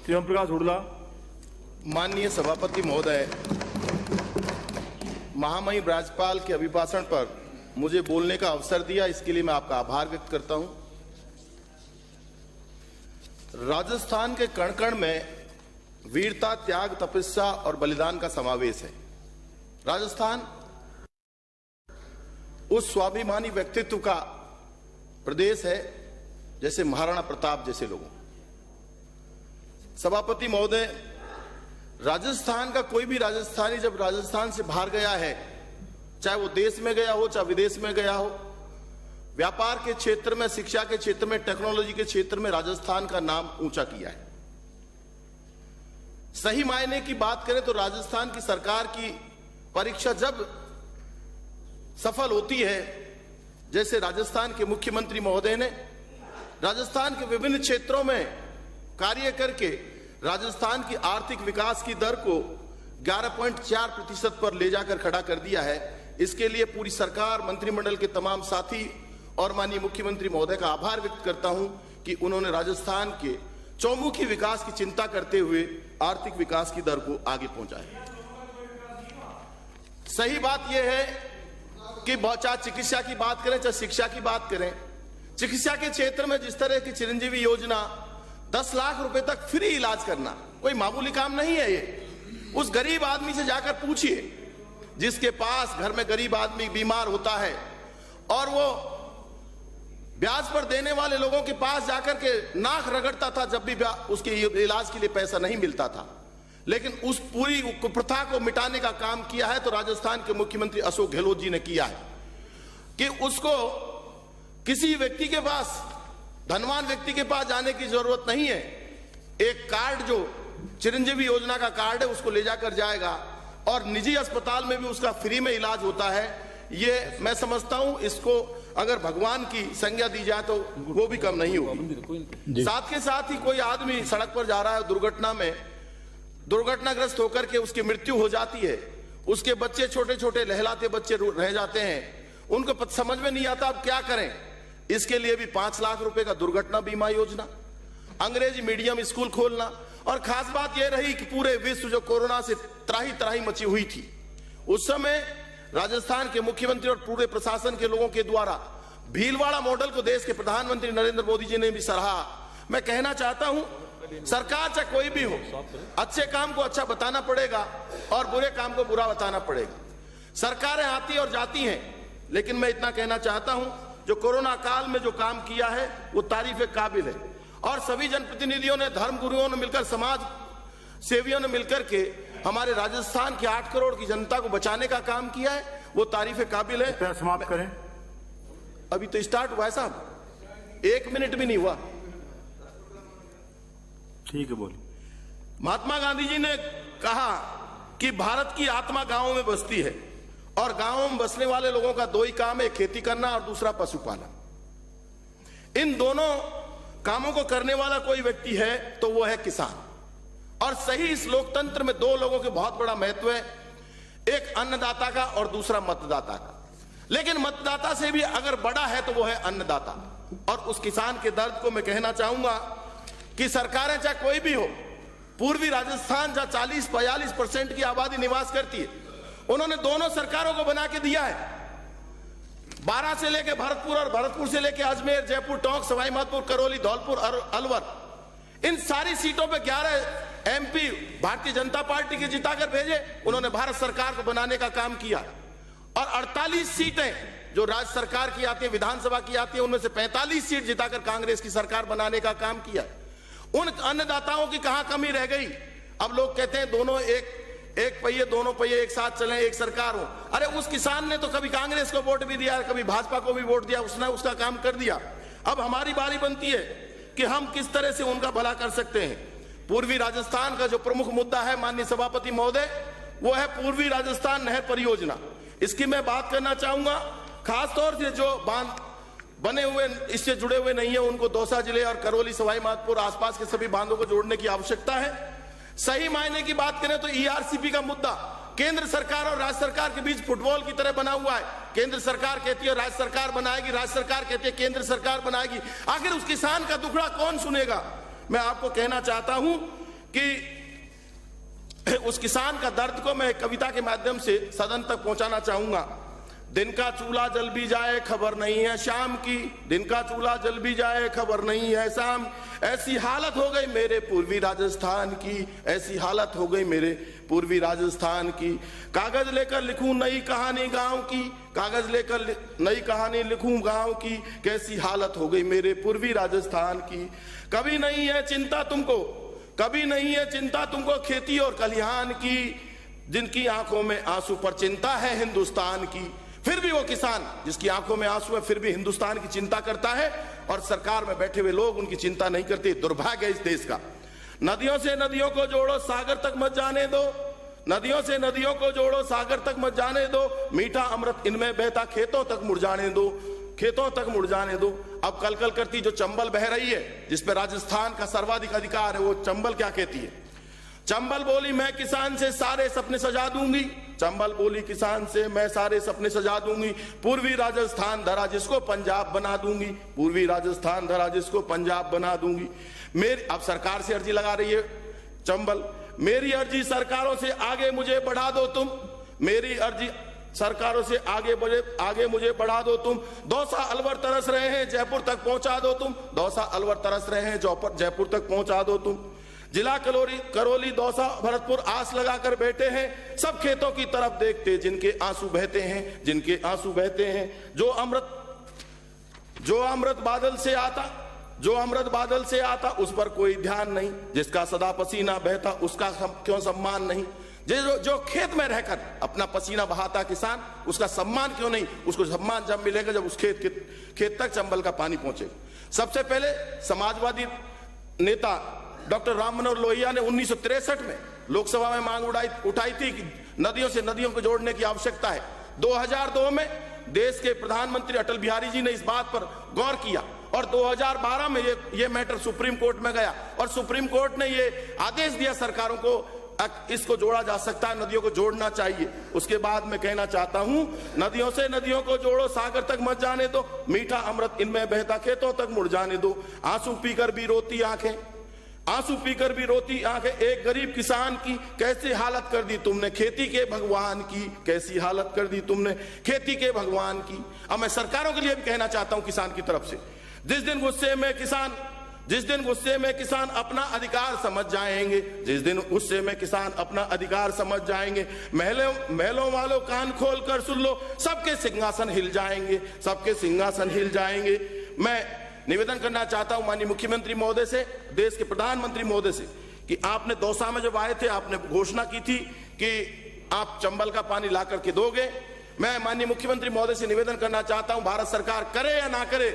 श्री ओम प्रकाश हुडला। माननीय सभापति महोदय, महामहिम राज्यपाल के अभिभाषण पर मुझे बोलने का अवसर दिया, इसके लिए मैं आपका आभार व्यक्त करता हूं। राजस्थान के कण कण में वीरता, त्याग, तपस्या और बलिदान का समावेश है। राजस्थान उस स्वाभिमानी व्यक्तित्व का प्रदेश है जैसे महाराणा प्रताप जैसे लोगों। सभापति महोदय, राजस्थान का कोई भी राजस्थानी जब राजस्थान से बाहर गया है, चाहे वो देश में गया हो चाहे विदेश में गया हो, व्यापार के क्षेत्र में, शिक्षा के क्षेत्र में, टेक्नोलॉजी के क्षेत्र में राजस्थान का नाम ऊंचा किया है। सही मायने की बात करें तो राजस्थान की सरकार की परीक्षा जब सफल होती है, जैसे राजस्थान के मुख्यमंत्री महोदय ने राजस्थान के विभिन्न क्षेत्रों में कार्य करके राजस्थान की आर्थिक विकास की दर को 11.4% पर ले जाकर खड़ा कर दिया है। इसके लिए पूरी सरकार, मंत्रिमंडल के तमाम साथी और माननीय मुख्यमंत्री महोदय का आभार व्यक्त करता हूं कि उन्होंने राजस्थान के चौमुखी विकास की चिंता करते हुए आर्थिक विकास की दर को आगे पहुंचाया। सही बात यह है कि चाहे चिकित्सा की बात करें चाहे शिक्षा की बात करें, चिकित्सा के क्षेत्र में जिस तरह की चिरंजीवी योजना 10 लाख रुपए तक फ्री इलाज करना कोई मामूली काम नहीं है। ये उस गरीब आदमी से जाकर पूछिए जिसके पास घर में गरीब आदमी बीमार होता है और वो ब्याज पर देने वाले लोगों के पास जाकर के नाक रगड़ता था जब भी उसके इलाज के लिए पैसा नहीं मिलता था। लेकिन उस पूरी कुप्रथा को मिटाने का काम किया है तो राजस्थान के मुख्यमंत्री अशोक गहलोत जी ने किया है कि उसको किसी व्यक्ति के पास, धनवान व्यक्ति के पास जाने की जरूरत नहीं है। एक कार्ड जो चिरंजीवी योजना का कार्ड है उसको ले जाकर जाएगा और निजी अस्पताल में भी उसका फ्री में इलाज होता है। ये मैं समझता हूं इसको अगर भगवान की संज्ञा दी जाए तो वो भी कम नहीं होगी। साथ के साथ ही कोई आदमी सड़क पर जा रहा है, दुर्घटना में दुर्घटनाग्रस्त होकर के उसकी मृत्यु हो जाती है, उसके बच्चे छोटे छोटे लहलाते बच्चे रह जाते हैं, उनको समझ में नहीं आता अब क्या करें। इसके लिए भी 5 लाख रुपए का दुर्घटना बीमा योजना, अंग्रेजी मीडियम स्कूल खोलना। और खास बात यह रही कि पूरे विश्व जो कोरोना से त्राही त्राही मची हुई थी, उस समय राजस्थान के मुख्यमंत्री और पूरे प्रशासन के लोगों के द्वारा भीलवाड़ा मॉडल को देश के प्रधानमंत्री नरेंद्र मोदी जी ने भी सराहा। मैं कहना चाहता हूं, सरकार चाहे कोई भी हो, अच्छे काम को अच्छा बताना पड़ेगा और बुरे काम को बुरा बताना पड़ेगा। सरकारें आती और जाती हैं, लेकिन मैं इतना कहना चाहता हूं जो कोरोना काल में जो काम किया है वो तारीफ के काबिल है। और सभी जनप्रतिनिधियों ने, धर्म गुरुओं ने मिलकर, समाज सेवियों ने मिलकर के हमारे राजस्थान के 8 करोड़ की जनता को बचाने का काम किया है, वो तारीफ के काबिल है। समाप्त करें। अभी तो स्टार्ट हुआ है साहब, 1 मिनट भी नहीं हुआ। ठीक है, बोलिए। महात्मा गांधी जी ने कहा कि भारत की आत्मा गांवों में बसती है और गांवों में बसने वाले लोगों का 2 ही काम है, खेती करना और दूसरा पशुपालन। इन दोनों कामों को करने वाला कोई व्यक्ति है तो वो है किसान। और सही इस लोकतंत्र में 2 लोगों के बहुत बड़ा महत्व है, एक अन्नदाता का और दूसरा मतदाता का। लेकिन मतदाता से भी अगर बड़ा है तो वो है अन्नदाता। और उस किसान के दर्द को मैं कहना चाहूंगा कि सरकारें चाहे कोई भी हो, पूर्वी राजस्थान जहां 40-42% की आबादी निवास करती है, उन्होंने दोनों सरकारों को बना के दिया है। 12 से लेकर भरतपुर और भरतपुर से लेकर अजमेर, जयपुर, टोंक, सवाई माधोपुर, करौली, धौलपुर और अलवर, इन सारी सीटों पे 11 MP भारतीय जनता पार्टी के जिताकर भेजे। उन्होंने भारत सरकार को बनाने का काम किया। और 48 सीटें जो राज्य सरकार की आती है, विधानसभा की आती है, उनमें से 45 सीट जिताकर कांग्रेस की सरकार बनाने का काम किया। उन अन्नदाताओं की कहां कमी रह गई? अब लोग कहते हैं दोनों एक पहिए, दोनों पहिए एक साथ चलें, एक सरकार हो। अरे उस किसान ने तो कभी कांग्रेस को वोट भी दिया, कभी भाजपा को भी वोट दिया, उसने उसका काम कर दिया। अब हमारी बारी बनती है कि हम किस तरह से उनका भला कर सकते हैं। पूर्वी राजस्थान का जो प्रमुख मुद्दा है माननीय सभापति महोदय, वो है पूर्वी राजस्थान नहर परियोजना। इसकी मैं बात करना चाहूंगा। खासतौर से जो बांध बने हुए इससे जुड़े हुए नहीं है, उनको दौसा जिले और करौली, सवाई माधोपुर आसपास के सभी बांधों को जोड़ने की आवश्यकता है। सही मायने की बात करें तो ERCP का मुद्दा केंद्र सरकार और राज्य सरकार के बीच फुटबॉल की तरह बना हुआ है। केंद्र सरकार कहती है राज्य सरकार बनाएगी, राज्य सरकार कहती है केंद्र सरकार बनाएगी। आखिर उस किसान का दुखड़ा कौन सुनेगा? मैं आपको कहना चाहता हूं कि उस किसान का दर्द को मैं कविता के माध्यम से सदन तक पहुंचाना चाहूंगा। दिन का चूल्हा जल भी जाए खबर नहीं है शाम की, दिन का चूल्हा जल भी जाए खबर नहीं है शाम, ऐसी हालत हो गई मेरे पूर्वी राजस्थान की, ऐसी हालत हो गई मेरे पूर्वी राजस्थान की। कागज लेकर लिखूं नई कहानी गांव की, कागज लेकर नई कहानी लिखूं गांव की, कैसी हालत हो गई मेरे पूर्वी राजस्थान की। कभी नहीं है चिंता तुमको, कभी नहीं है चिंता तुमको खेती और खलिहान की, जिनकी आंखों में आंसू पर चिंता है हिंदुस्तान की। फिर भी वो किसान जिसकी आंखों में आंसू है फिर भी हिंदुस्तान की चिंता करता है, और सरकार में बैठे हुए लोग उनकी चिंता नहीं करते। दुर्भाग्य इस देश का। नदियों से नदियों को जोड़ो सागर तक मत जाने दो, नदियों से नदियों को जोड़ो सागर तक मत जाने दो, मीठा अमृत इनमें बहता खेतों तक मुड़ जाने दो, खेतों तक मुड़ जाने दो। अब कलकल करती जो चंबल बह रही है, जिसपे राजस्थान का सर्वाधिक अधिकार है, वो चंबल क्या कहती है? चंबल बोली मैं किसान से सारे सपने सजा दूंगी, चंबल बोली किसान से मैं सारे सपने सजा दूंगी, पूर्वी राजस्थान धरा जिसको पंजाब बना दूंगी, पूर्वी राजस्थान धरा जिसको पंजाब बना दूंगी। मेरी अब सरकार से अर्जी लगा रही है चंबल, मेरी अर्जी सरकारों से आगे मुझे बढ़ा दो तुम, मेरी अर्जी सरकारों से आगे मुझे बढ़ा दो तुम। दौसा अलवर तरस रहे हैं जयपुर तक पहुंचा दो तुम, दौसा अलवर तरस रहे हैं जयपुर तक पहुंचा दो तुम। जिला करौली दौसा भरतपुर आस लगाकर बैठे हैं, सब खेतों की तरफ देखते जिनके आंसू बहते हैं, जिनके आंसू बहते हैं। जो अमृत बादल से आता उस पर कोई ध्यान नहीं, जिसका सदा पसीना बहता उसका क्यों सम्मान नहीं। जो खेत में रहकर अपना पसीना बहाता किसान, उसका सम्मान क्यों नहीं? उसको सम्मान जब मिलेगा जब उस खेत तक चंबल का पानी पहुंचे। सबसे पहले समाजवादी नेता डॉक्टर राम मनोहर लोहिया ने 1963 में लोकसभा में मांग उठाई थी कि नदियों से नदियों को जोड़ने की आवश्यकता है। 2002 में देश के प्रधानमंत्री अटल बिहारी जी ने इस बात पर गौर किया, और 2012 में ये मैटर सुप्रीम कोर्ट में गया, और सुप्रीम कोर्ट ने ये आदेश दिया सरकारों को, इसको जोड़ा जा सकता है, नदियों को जोड़ना चाहिए। उसके बाद मैं कहना चाहता हूं, नदियों से नदियों को जोड़ो सागर तक मत जाने दो, मीठा अमृत इनमें बहता खेतों तक मुड़ जाने दो। आंसू पीकर भी रोती आंखें, आंसू पीकर भी रोती आंखें एक गरीब किसान की, कैसी हालत कर दी तुमने खेती के भगवान की, कैसी हालत कर दी तुमने खेती के भगवान की। अब मैं सरकारों के लिए भी कहना चाहता हूं किसान की तरफ से, जिस दिन गुस्से में किसान अपना अधिकार समझ जाएंगे, जिस दिन गुस्से में किसान अपना अधिकार समझ जाएंगे, महलों वालों कान खोल कर सुन लो, सबके सिंहासन हिल जाएंगे, सबके सिंहासन हिल जाएंगे। मैं निवेदन करना चाहता हूं माननीय मुख्यमंत्री महोदय से, देश के प्रधानमंत्री महोदय से, कि आपने दौसा में जब आए थे आपने घोषणा की थी कि आप चंबल का पानी ला करके दोगे। मैं माननीय मुख्यमंत्री महोदय से निवेदन करना चाहता हूं, भारत सरकार करे या ना करे,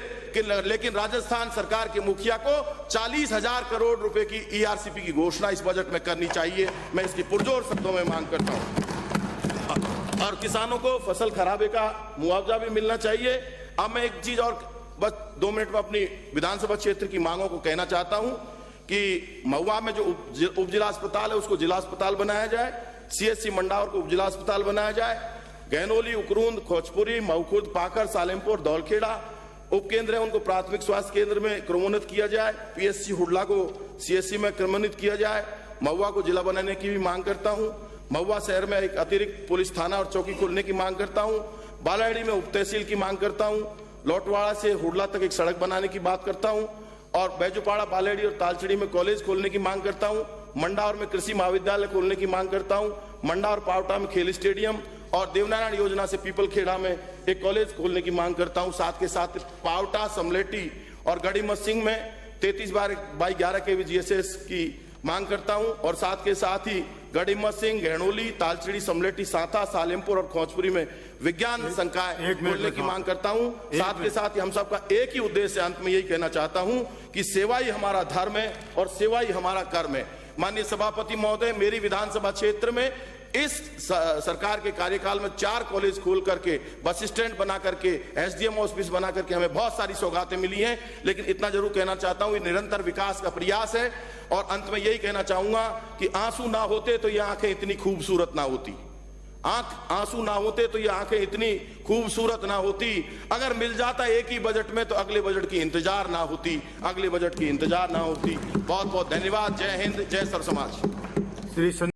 लेकिन राजस्थान सरकार के मुखिया को 40,000 करोड़ रुपए की ERCP की घोषणा इस बजट में करनी चाहिए। मैं इसकी पुरजोर शब्दों में मांग करता हूं, और किसानों को फसल खराबे का मुआवजा भी मिलना चाहिए। अब मैं एक चीज और बस 2 मिनट में अपनी विधानसभा क्षेत्र की मांगों को कहना चाहता हूं कि महुआ में जो उप जिला अस्पताल है उसको जिला अस्पताल बनाया जाए, CHC मंडावर को उप जिला अस्पताल बनाया जाए, गहनोली, उकरूंद, खोजपुरी, मऊखुर्द, पाकर, सालेमपुर, दौलखेड़ा उपकेंद्र है उनको प्राथमिक स्वास्थ्य केंद्र में क्रमोन्नत किया जाए, PSC हुडला को CHC में क्रमोन्नत किया जाए। महुआ को जिला बनाने की भी मांग करता हूं। महुआ शहर में एक अतिरिक्त पुलिस थाना और चौकी खोलने की मांग करता हूं। बालाडी में उप तहसील की मांग करता हूं। लौटवाड़ा से हुडला तक एक सड़क बनाने की बात करता हूं, और बैजूपाड़ा, बालेडी और तालचड़ी में कॉलेज खोलने की मांग करता हूं। मंडावर में कृषि महाविद्यालय खोलने की मांग करता हूं। मंडावर पावटा में खेल स्टेडियम, और देवनारायण योजना से पीपलखेड़ा में एक कॉलेज खोलने की मांग करता हूं। साथ के साथ पावटा, समलेटी और गढ़ीमत सिंह में 33/11 kV GSS की मांग करता हूं, और साथ के साथ ही गढ़ीमत सिंह, गहनोली, तालचड़ी, समलेटी, साथा, सालेमपुर और खोजपुरी में विज्ञान संकाय खोलने की मांग करता हूं। साथ के साथ ही हम सबका एक ही उद्देश्य, अंत में यही कहना चाहता हूं कि सेवा ही हमारा धर्म है और सेवा ही हमारा कर्म है। माननीय सभापति महोदय, मेरी विधानसभा क्षेत्र में इस सरकार के कार्यकाल में 4 कॉलेज खोल करके, बस स्टैंड बना करके, SDM ऑफिस बना करके हमें बहुत सारी सौगातें मिली हैं, लेकिन इतना जरूर कहना चाहता हूं, ये निरंतर विकास का प्रयास है। और अंत में यही कहना चाहूंगा कि आंसू ना होते तो ये आंखें इतनी खूबसूरत ना होती, आंसू ना होते तो ये आंखें इतनी खूबसूरत ना होती। अगर मिल जाता एक ही बजट में तो अगले बजट की इंतजार ना होती, अगले बजट की इंतजार ना होती। बहुत बहुत धन्यवाद। जय हिंद, जय सर्व समाज।